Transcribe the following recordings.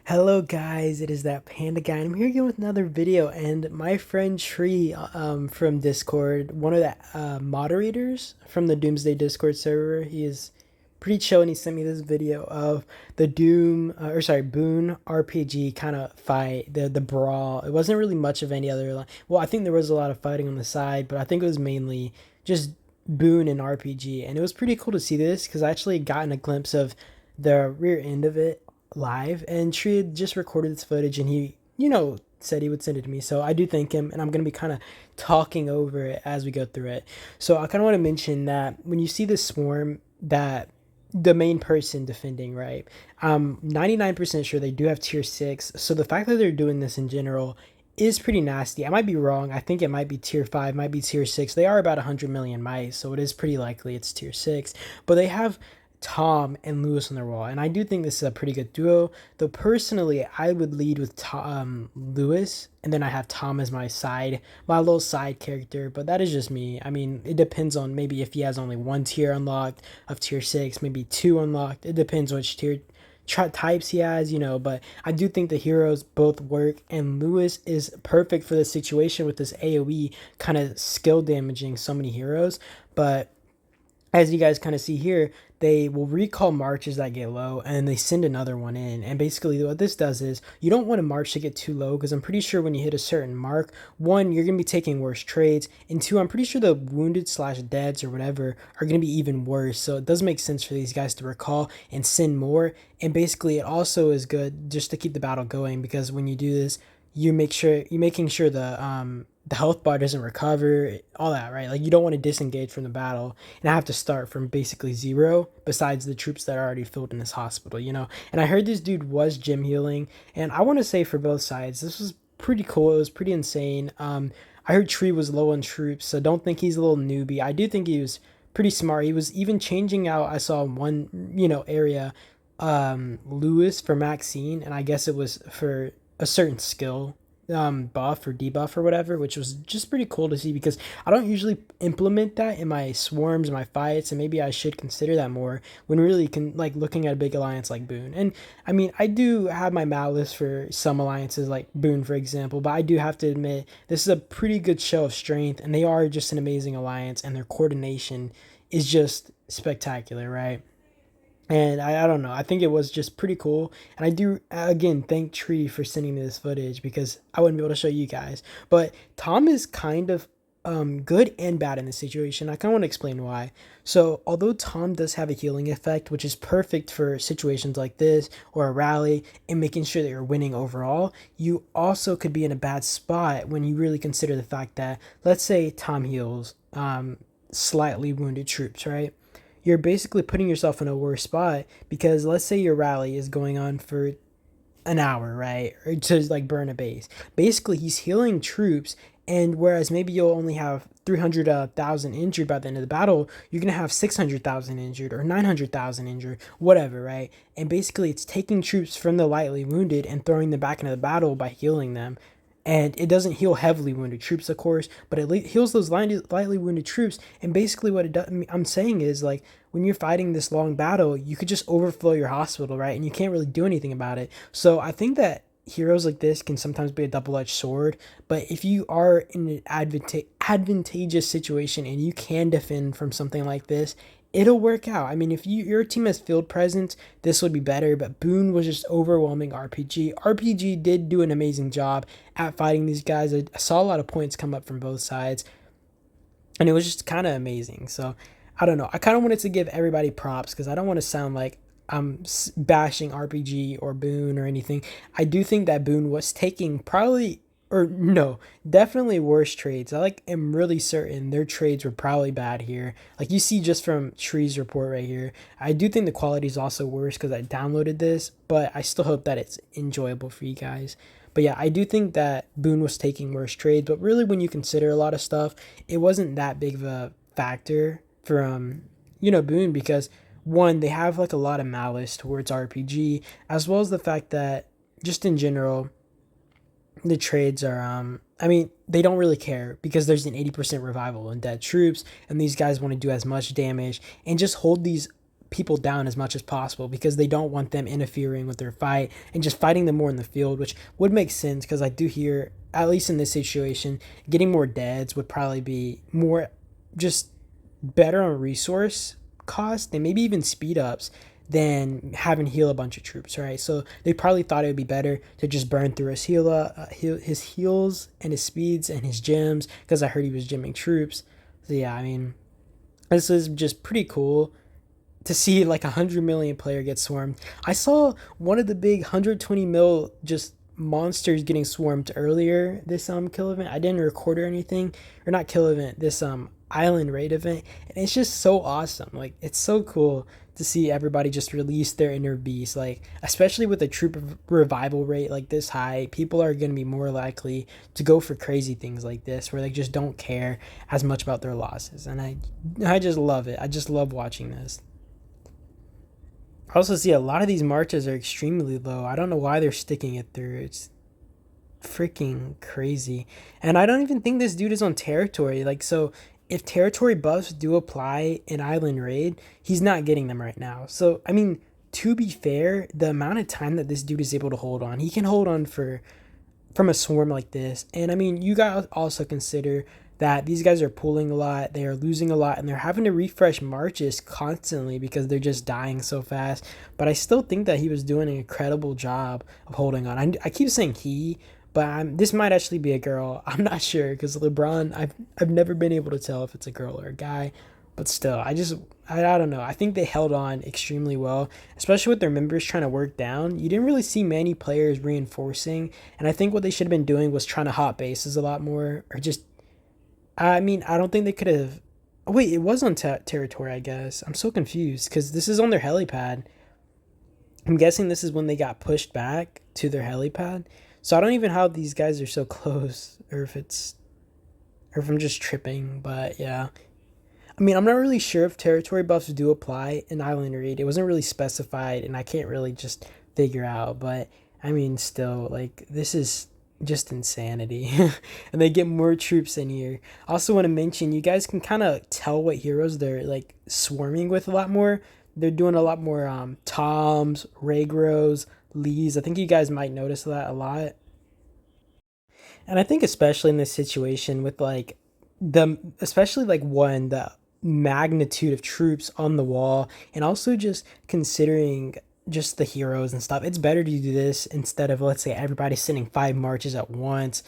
Hello guys, it is that panda guy, and I'm here again with another video. And my friend Tree from Discord, one of the moderators from the Doomsday Discord server, he is pretty chill, and he sent me this video of the Boon RPG kind of fight, the brawl. It wasn't really much of any other. Well, I think there was a lot of fighting on the side, but I think it was mainly just Boon and RPG, and it was pretty cool to see this because I actually gotten a glimpse of the rear end of it live, and Tree had just recorded this footage, and he said he would send it to me, so I do thank him, and I'm going to be kind of talking over it as we go through it. So I kind of want to mention that when you see this swarm, that the main person defending, right, I'm 99% sure they do have tier 6, so the fact that they're doing this in general is pretty nasty. I might be wrong. I think it might be tier 5, might be tier 6. They are about 100 million mice, so it is pretty likely it's tier 6. But they have Tom and Lewis on their wall, and I do think this is a pretty good duo. Though personally, I would lead with Lewis, and then I have Tom as my little side character. But that is just me. I mean, it depends on maybe if he has only one tier unlocked of tier 6, maybe two unlocked. It depends which tier types he has, but I do think the heroes both work, and Lewis is perfect for the situation with this AoE kind of skill damaging so many heroes. But as you guys kind of see here, they will recall marches that get low, and they send another one in. And basically what this does is you don't want a march to get too low, because I'm pretty sure when you hit a certain mark, one, you're going to be taking worse trades, and two, I'm pretty sure the wounded slash deads or whatever are going to be even worse. So it does make sense for these guys to recall and send more. And basically it also is good just to keep the battle going, because when you do this, you're making sure the health bar doesn't recover, all that, right? Like, you don't want to disengage from the battle and have to start from basically zero, besides the troops that are already filled in this hospital. And I heard this dude was gym healing, and I want to say for both sides, this was pretty cool. It was pretty insane. I heard Tree was low on troops, so don't think he's a little newbie. I do think he was pretty smart. He was even changing out, I saw one, area, Lewis for Maxine, and I guess it was for a certain skill buff or debuff or whatever, which was just pretty cool to see, because I don't usually implement that in my swarms, my fights, and maybe I should consider that more when really like looking at a big alliance like Boon. And I mean, I do have my malice for some alliances like Boon, for example, but I do have to admit this is a pretty good show of strength, and they are just an amazing alliance, and their coordination is just spectacular, right? And I don't know. I think it was just pretty cool. And I do, again, thank Tree for sending me this footage, because I wouldn't be able to show you guys. But Tom is kind of good and bad in this situation. I kind of want to explain why. So, although Tom does have a healing effect, which is perfect for situations like this or a rally and making sure that you're winning overall, you also could be in a bad spot when you really consider the fact that, let's say Tom heals slightly wounded troops, right? You're basically putting yourself in a worse spot, because let's say your rally is going on for an hour, right? Or to like burn a base. Basically, he's healing troops, and whereas maybe you'll only have 300,000 injured by the end of the battle, you're gonna have 600,000 injured or 900,000 injured, whatever, right? And basically, it's taking troops from the lightly wounded and throwing them back into the battle by healing them. And it doesn't heal heavily wounded troops, of course, but it heals those lightly wounded troops. And basically, what it does, I'm saying is, like, when you're fighting this long battle, you could just overflow your hospital, right? And you can't really do anything about it. So I think that heroes like this can sometimes be a double-edged sword. But if you are in an advantageous situation and you can defend from something like this, it'll work out. I mean, if your team has field presence, this would be better. But Boon was just overwhelming RPG. RPG did do an amazing job at fighting these guys. I saw a lot of points come up from both sides, and it was just kind of amazing. So I don't know. I kind of wanted to give everybody props, because I don't want to sound like I'm bashing RPG or Boon or anything. I do think that Boon was taking probably, or no, definitely worse trades. Am really certain their trades were probably bad here. Like you see just from Tree's report right here. I do think the quality is also worse because I downloaded this, but I still hope that it's enjoyable for you guys. But yeah, I do think that Boon was taking worse trades, but really when you consider a lot of stuff, it wasn't that big of a factor for Boon, because one, they have like a lot of malice towards RPG, as well as the fact that just in general the trades are I mean, they don't really care, because there's an 80% revival in dead troops, and these guys want to do as much damage and just hold these people down as much as possible because they don't want them interfering with their fight and just fighting them more in the field, which would make sense because I do hear, at least in this situation, getting more deads would probably be more just better on resource cost and maybe even speed ups than having heal a bunch of troops, right? So they probably thought it would be better to just burn through his heals and his speeds and his gems because I heard he was gemming troops. So yeah, I mean, this is just pretty cool to see like 100 million player get swarmed. I saw one of the big 120 mil just monsters getting swarmed earlier this kill event. I didn't record or anything, or not kill event, this island raid event, and it's just so awesome. Like it's so cool to see everybody just release their inner beast. Like especially with a troop revival rate like this high, people are going to be more likely to go for crazy things like this where they just don't care as much about their losses, and I just love it. I just love watching this. I also see a lot of these marches are extremely low. I don't know why they're sticking it through. It's freaking crazy. And I don't even think this dude is on territory. Like, so if territory buffs do apply in Island Raid, he's not getting them right now. So, I mean, to be fair, the amount of time that this dude is able to hold on, he can hold on for from a swarm like this. And I mean, you gotta also consider that these guys are pulling a lot, they are losing a lot, and they're having to refresh marches constantly because they're just dying so fast. But I still think that he was doing an incredible job of holding on. I keep saying he, but this might actually be a girl. I'm not sure because LeBron, I've never been able to tell if it's a girl or a guy. But still, I don't know. I think they held on extremely well, especially with their members trying to work down. You didn't really see many players reinforcing, and I think what they should have been doing was trying to hot bases a lot more, or just, I mean, I don't think they could have. Oh, wait, it was on territory, I guess. I'm so confused because this is on their helipad. I'm guessing this is when they got pushed back to their helipad. So I don't even know how these guys are so close, or if I'm just tripping. But yeah, I mean, I'm not really sure if territory buffs do apply in Island Raid. It wasn't really specified, and I can't really just figure out. But I mean, still, like, this is just insanity. And they get more troops in here. I also want to mention, you guys can kind of tell what heroes they're like swarming with a lot more. They're doing a lot more Toms, Regros, Lees. I think you guys might notice that a lot. And I think especially in this situation with like especially like one, the magnitude of troops on the wall, and also just considering just the heroes and stuff, it's better to do this instead of, let's say, everybody sending 5 marches at once.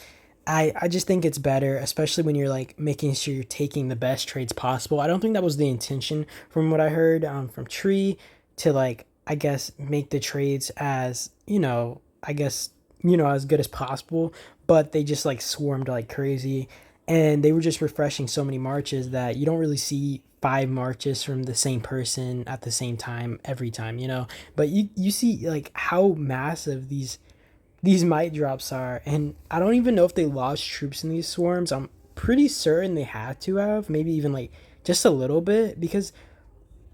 I just think it's better, especially when you're like making sure you're taking the best trades possible. I don't think that was the intention from what I heard from Tree, to like, I guess, make the trades as, I guess, as good as possible, but they just like swarmed like crazy, and they were just refreshing so many marches that you don't really see 5 marches from the same person at the same time every time. But you see like how massive these might drops are, and I don't even know if they lost troops in these swarms. I'm pretty certain they had to have, maybe even like just a little bit, because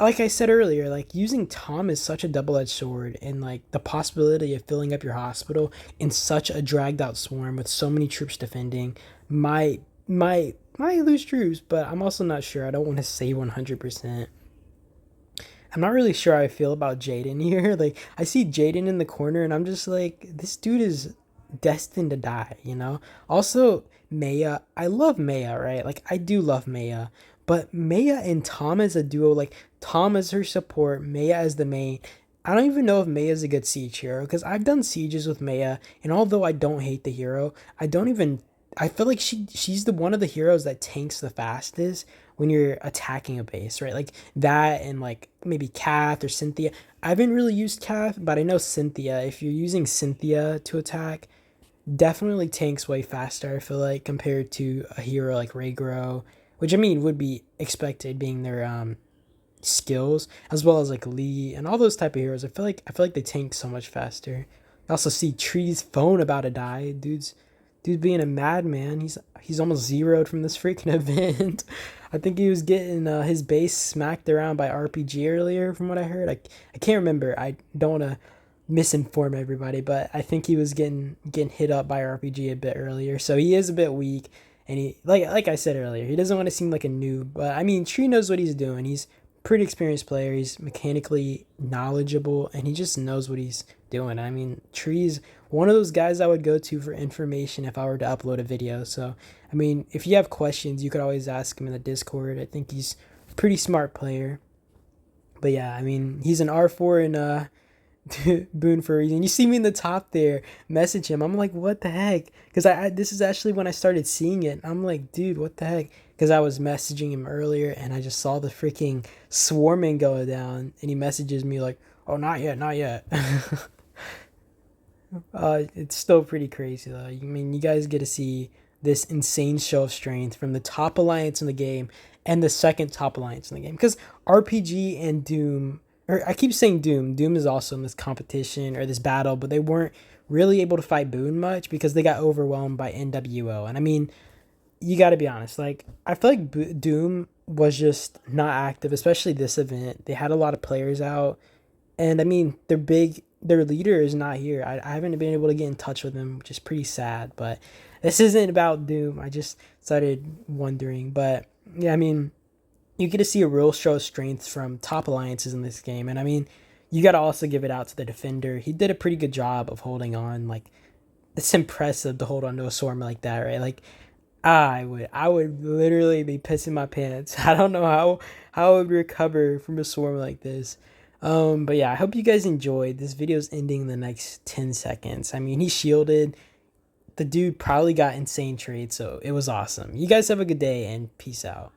like I said earlier, like using Tom is such a double-edged sword, and like the possibility of filling up your hospital in such a dragged out swarm with so many troops defending might lose troops, but I'm also not sure. I don't want to say 100%. I'm not really sure how I feel about Jaden here. Like, I see Jaden in the corner, and I'm just like, this dude is destined to die. Also, Maya. I love Maya, right? Like, I do love Maya. But Maya and Tom as a duo, like, Tom as her support, Maya as the main. I don't even know if Maya is a good siege hero, because I've done sieges with Maya, and although I don't hate the hero, I feel like she's the one of the heroes that tanks the fastest when you're attacking a base, right? Like that, and like maybe Kath or Cynthia. I haven't really used Kath, but I know Cynthia. If you're using Cynthia to attack, definitely tanks way faster, I feel like, compared to a hero like Regro, which I mean would be expected being their skills, as well as like Lee and all those type of heroes. I feel like they tank so much faster. I also see Tree's phone about to die. Dude's being a madman. He's almost zeroed from this freaking event. I think he was getting his base smacked around by RPG earlier, from what I heard. I can't remember. I don't want to misinform everybody, but I think he was getting hit up by RPG a bit earlier. So he is a bit weak, and he, like I said earlier, he doesn't want to seem like a noob. But I mean, Tree knows what he's doing. He's pretty experienced player. He's mechanically knowledgeable, and he just knows what he's doing. I mean, Tree's one of those guys I would go to for information if I were to upload a video. So, I mean, if you have questions, you could always ask him in the Discord. I think he's a pretty smart player. But yeah, I mean, he's an R4 in Boon for a reason. You see me in the top there, message him. I'm like, what the heck? Because this is actually when I started seeing it. I'm like, dude, what the heck? Because I was messaging him earlier and I just saw the freaking swarming go down, and he messages me like, oh, not yet, not yet. It's still pretty crazy though. I mean, you guys get to see this insane show of strength from the top alliance in the game and the second top alliance in the game. Because RPG and Doom, or I keep saying Doom. Doom is also in this competition or this battle, but they weren't really able to fight Boon much because they got overwhelmed by NWO. And I mean, you got to be honest. Like, I feel like Doom was just not active, especially this event. They had a lot of players out, and I mean, their leader is not here. I haven't been able to get in touch with him, which is pretty sad. But this isn't about Doom. I just started wondering. But yeah, I mean, you get to see a real show of strength from top alliances in this game. And I mean, you got to also give it out to the defender. He did a pretty good job of holding on. Like, it's impressive to hold on to a swarm like that, right? Like, I would literally be pissing my pants. I don't know how I would recover from a swarm like this. But yeah, I hope you guys enjoyed. This video's ending in the next 10 seconds. I mean, he shielded. The dude probably got insane trade, so it was awesome. You guys have a good day and peace out.